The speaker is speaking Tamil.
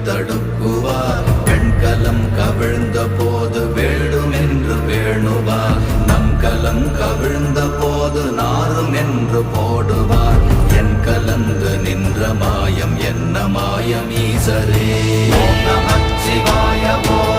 தடுக்குவார். பெண்கலம் கவிழ்ந்த போது வேடுமென்று வேணுவார். நம் கலம் கவிழ்ந்த போது நாரும் என்று போடுவார். என் கலந்து நின்ற மாயம் என்ன மாயம் ஈசரே. ஓம் நமச்சிவாய.